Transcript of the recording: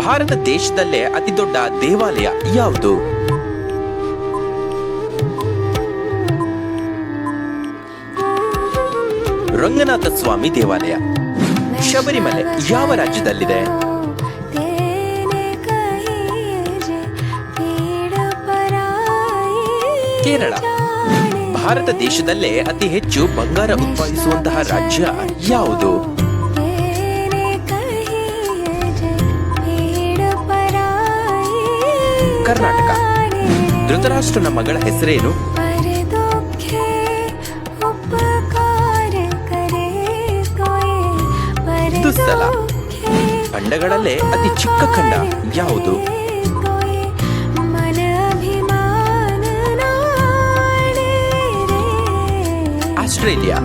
ಭಾರತ ದೇಶದಲ್ಲೇ ಅತಿ ದೊಡ್ಡ ದೇವಾಲಯ ಯಾವುದು? ರಂಗನಾಥ ಸ್ವಾಮಿ ದೇವಾಲಯ. ಶಬರಿಮಲೆ ಯಾವ ರಾಜ್ಯದಲ್ಲಿದೆ? ಕೇರಳ. ಭಾರತ ದೇಶದಲ್ಲೇ ಅತಿ ಹೆಚ್ಚು ಬಂಗಾರ ಉತ್ಪಾದಿಸುವಂತಹ ರಾಜ್ಯ ಯಾವುದು? ಕರ್ನಾಟಕ. ಧೃತರಾಷ್ಟ್ರನ ಮಗಳ ಹೆಸರೇನು? ದುಸ್ಸಲ. ಖಂಡಗಳಲ್ಲೇ ಅತಿ ಚಿಕ್ಕ ಖಂಡ ಯಾವುದು? ಆಸ್ಟ್ರೇಲಿಯಾ.